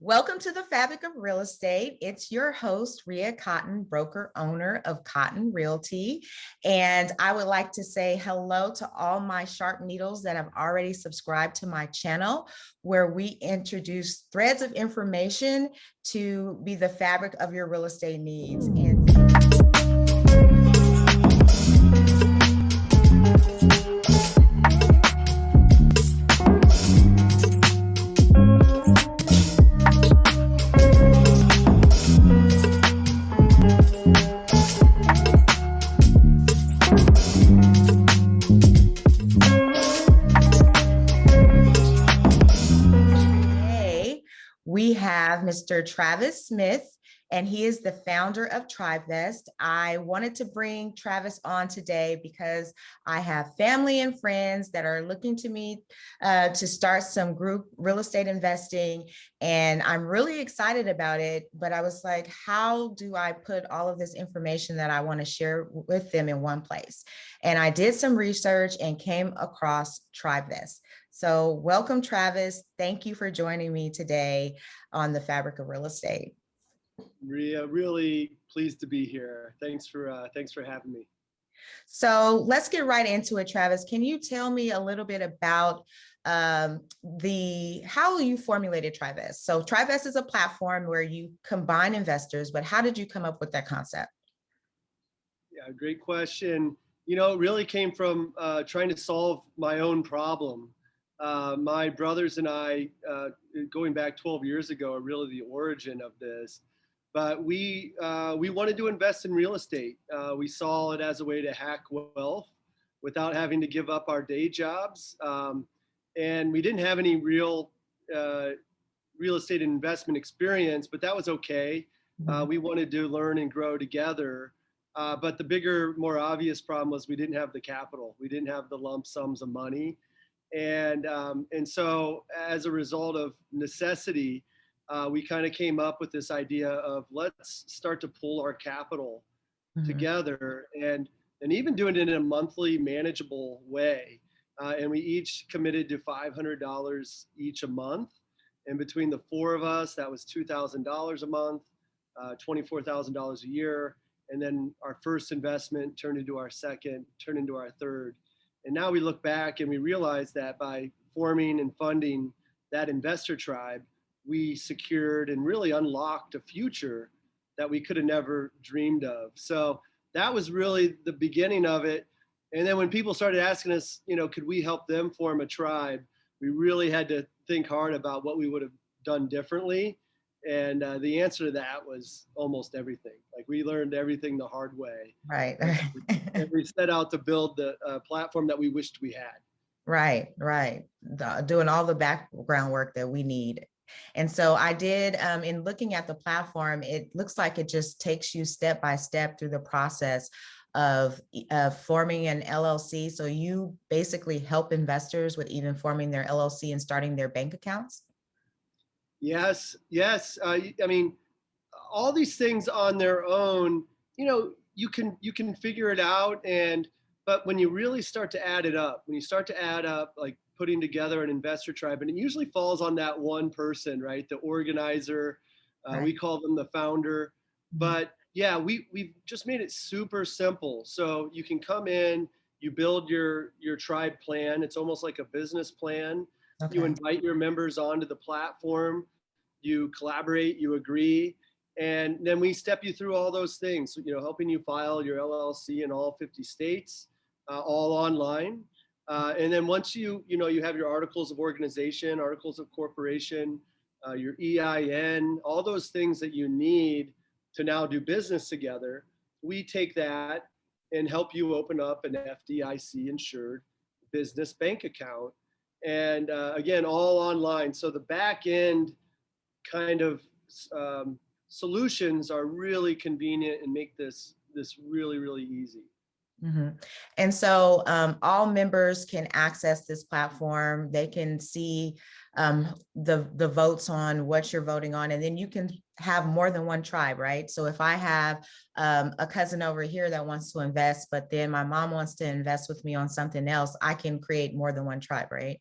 Welcome to the Fabric of Real Estate. It's your host, Rhea Cotton, broker owner of Cotton Realty. And I would like to say hello to all my sharp needles that have already subscribed to my channel, where we introduce threads of information to be the fabric of your real estate needs. We have Mr. Travis Smith, and he is the founder of Tribevest. I wanted to bring Travis on today because I have family and friends that are looking to me to start some group real estate investing, and I'm really excited about it. But I was like, how do I put all of this information that I want to share with them in one place? And I did some research and came across Tribevest. So welcome, Travis. Thank you for joining me today on the Fabric of Real Estate. Rhea, really pleased to be here. Thanks for having me. So let's get right into it, Travis. Can you tell me a little bit about how you formulated Tribevest? So Tribevest is a platform where you combine investors, but how did you come up with that concept? Yeah, great question. You know, it really came from trying to solve my own problem. My brothers and I, going back 12 years ago, are really the origin of this. But we wanted to invest in real estate. We saw it as a way to hack wealth without having to give up our day jobs. And we didn't have any real estate investment experience, but that was okay. We wanted to learn and grow together. But the bigger, more obvious problem was we didn't have the capital. We didn't have the lump sums of money. And so as a result of necessity, we kind of came up with this idea of let's start to pull our capital together and even doing it in a monthly manageable way. And we each committed to $500 each a month. And between the four of us, that was $2,000 a month, $24,000 a year. And then our first investment turned into our second, turned into our third. And now we look back and we realize that by forming and funding that investor tribe, we secured and really unlocked a future that we could have never dreamed of. So that was really the beginning of it. And then when people started asking us, you know, could we help them form a tribe, we really had to think hard about what we would have done differently. And the answer to that was almost everything. Like we learned everything the hard way. Right. And we set out to build the platform that we wished we had. Right. Doing all the background work that we need. And so I did, in looking at the platform, it looks like it just takes you step by step through the process of forming an LLC. So you basically help investors with even forming their LLC and starting their bank accounts? Yes. I mean, all these things on their own, you know, you can figure it out. But when you really start to add it up, like putting together an investor tribe, and it usually falls on that one person, right? The organizer, right. We call them the founder. But yeah, we've just made it super simple. So you can come in, you build your tribe plan. It's almost like a business plan. Okay. You invite your members onto the platform, you collaborate, you agree, and then we step you through all those things, you know, helping you file your LLC in all 50 states, all online. And then once you have your articles of organization, articles of corporation, your EIN, all those things that you need to now do business together, we take that and help you open up an FDIC insured business bank account. And again, all online. So the back end kind of solutions are really convenient and make this really, really easy. And so all members can access this platform. They can see the votes on what you're voting on, and then you can have more than one tribe, right? So if I have a cousin over here that wants to invest, but then my mom wants to invest with me on something else, I can create more than one tribe, right?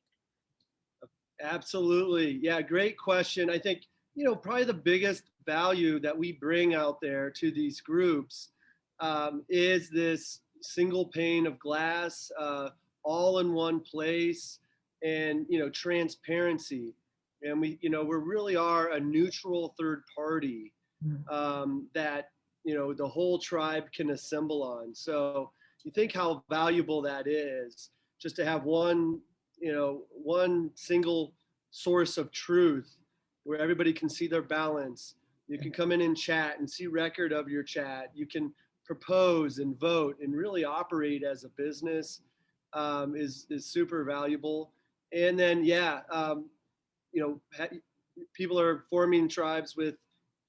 Absolutely. Yeah, great question. I think Probably the biggest value that we bring out there to these groups is this single pane of glass, all in one place, and transparency. And we really are a neutral third party Mm. that the whole tribe can assemble on. So you think how valuable that is, just to have one single source of truth where everybody can see their balance. You can come in and chat and see record of your chat. You can propose and vote and really operate as a business, is super valuable. And then you know, people are forming tribes with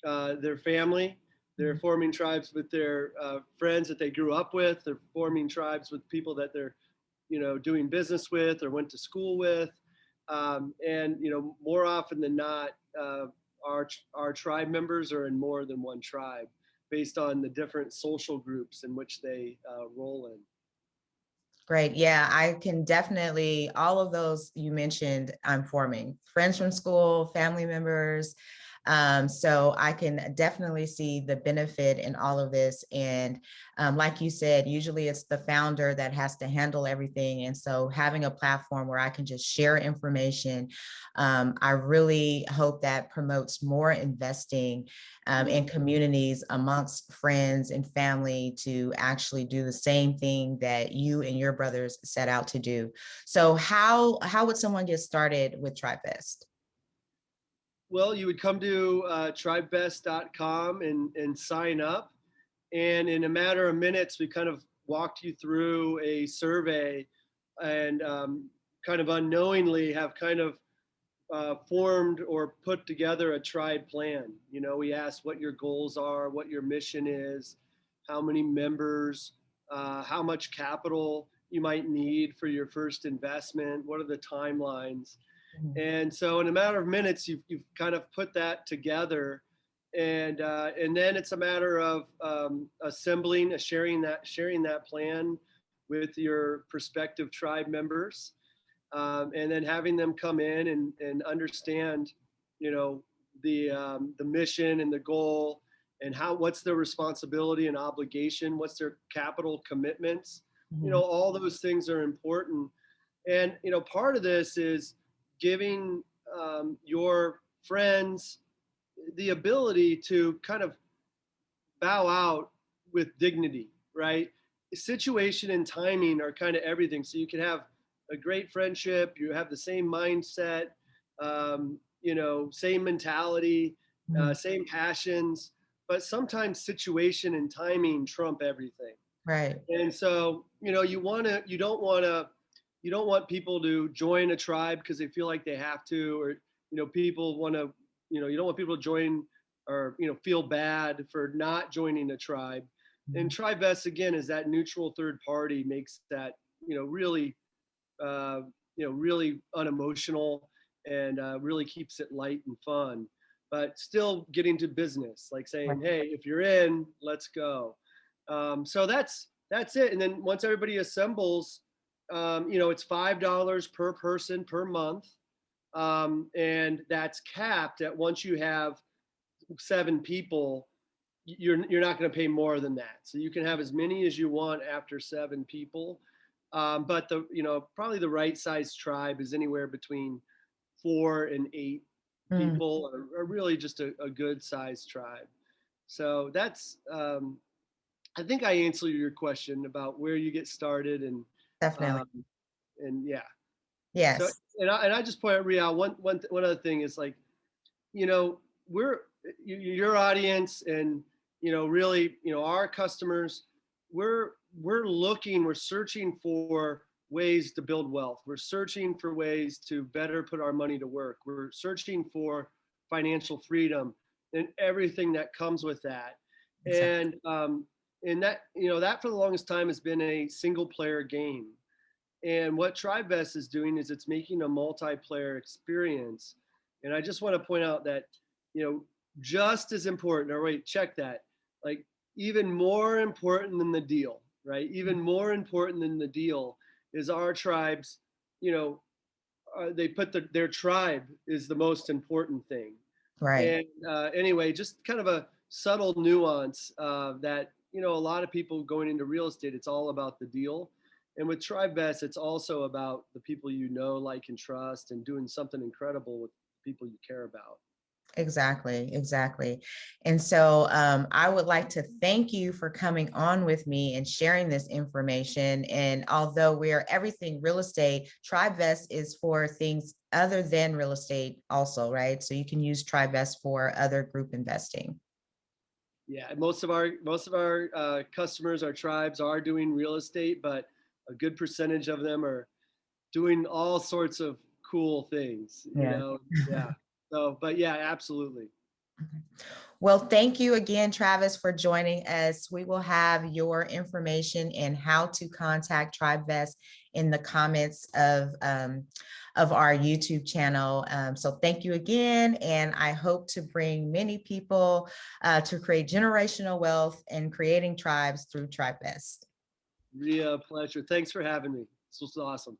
their family. They're forming tribes with their friends that they grew up with. They're forming tribes with people that they're, doing business with or went to school with. And more often than not, our tribe members are in more than one tribe, based on the different social groups in which they roll in. Great. Yeah, I can definitely, all of those you mentioned, I'm forming friends from school, family members. So I can definitely see the benefit in all of this. And like you said, usually it's the founder that has to handle everything. And so having a platform where I can just share information, I really hope that promotes more investing in communities amongst friends and family to actually do the same thing that you and your brothers set out to do. So how would someone get started with Tribevest? Well, you would come to tribevest.com and sign up. And in a matter of minutes, we kind of walked you through a survey, and kind of unknowingly have kind of formed or put together a tribe plan. We asked what your goals are, what your mission is, how many members, how much capital you might need for your first investment, what are the timelines. And so in a matter of minutes, you've kind of put that together. And then it's a matter of assembling, sharing that plan with your prospective tribe members, and then having them come in and understand, the mission and the goal, and what's their responsibility and obligation, what's their capital commitments. All those things are important. And part of this is giving your friends the ability to kind of bow out with dignity, right? Situation and timing are kind of everything. So you can have a great friendship, you have the same mindset, same mentality, same passions, but sometimes situation and timing trump everything. Right. And so, you don't want people to join a tribe because they feel like they have to, or, people want to, you don't want people to join or, feel bad for not joining a tribe. And Tribevest, again, is that neutral third party, makes that, really, really unemotional, and really keeps it light and fun, but still getting to business, like saying, hey, if you're in, let's go. So that's it. And then once everybody assembles, it's $5 per person per month, and that's capped at, once you have 7 people, you're not going to pay more than that. So you can have as many as you want after 7 people. But probably the right size tribe is anywhere between 4 and 8 Mm, people, are really just a good sized tribe. So that's, I think I answered your question about where you get started, definitely. um, and yeah. So, Yes. and I just point out, Ria, one other thing is, like, you know, we're your audience, and really, our customers, we're searching for ways to build wealth. We're searching for ways to better put our money to work. We're searching for financial freedom and everything that comes with that. Exactly. And that for the longest time has been a single player game. And what Tribevest is doing is it's making a multiplayer experience. And I just want to point out that, just as important, or wait, check that, like, even more important than the deal, right? Even more important than the deal is our tribes, they put their tribe is the most important thing. Right. And anyway, just kind of a subtle nuance that, you know, a lot of people going into real estate, it's all about the deal. And with Tribevest, it's also about the people you know, like, and trust, and doing something incredible with people you care about. Exactly, exactly. And so I would like to thank you for coming on with me and sharing this information. And although we're everything real estate, Tribevest is for things other than real estate also, right? So you can use Tribevest for other group investing. Yeah, most of our customers, our tribes, are doing real estate, but a good percentage of them are doing all sorts of cool things, you Yeah. know. Yeah. So, but yeah, absolutely. Well, thank you again, Travis, for joining us. We will have your information and how to contact Tribevest in the comments of our YouTube channel. So thank you again. And I hope to bring many people to create generational wealth and creating tribes through Tribevest. Real pleasure. Thanks for having me. This was awesome.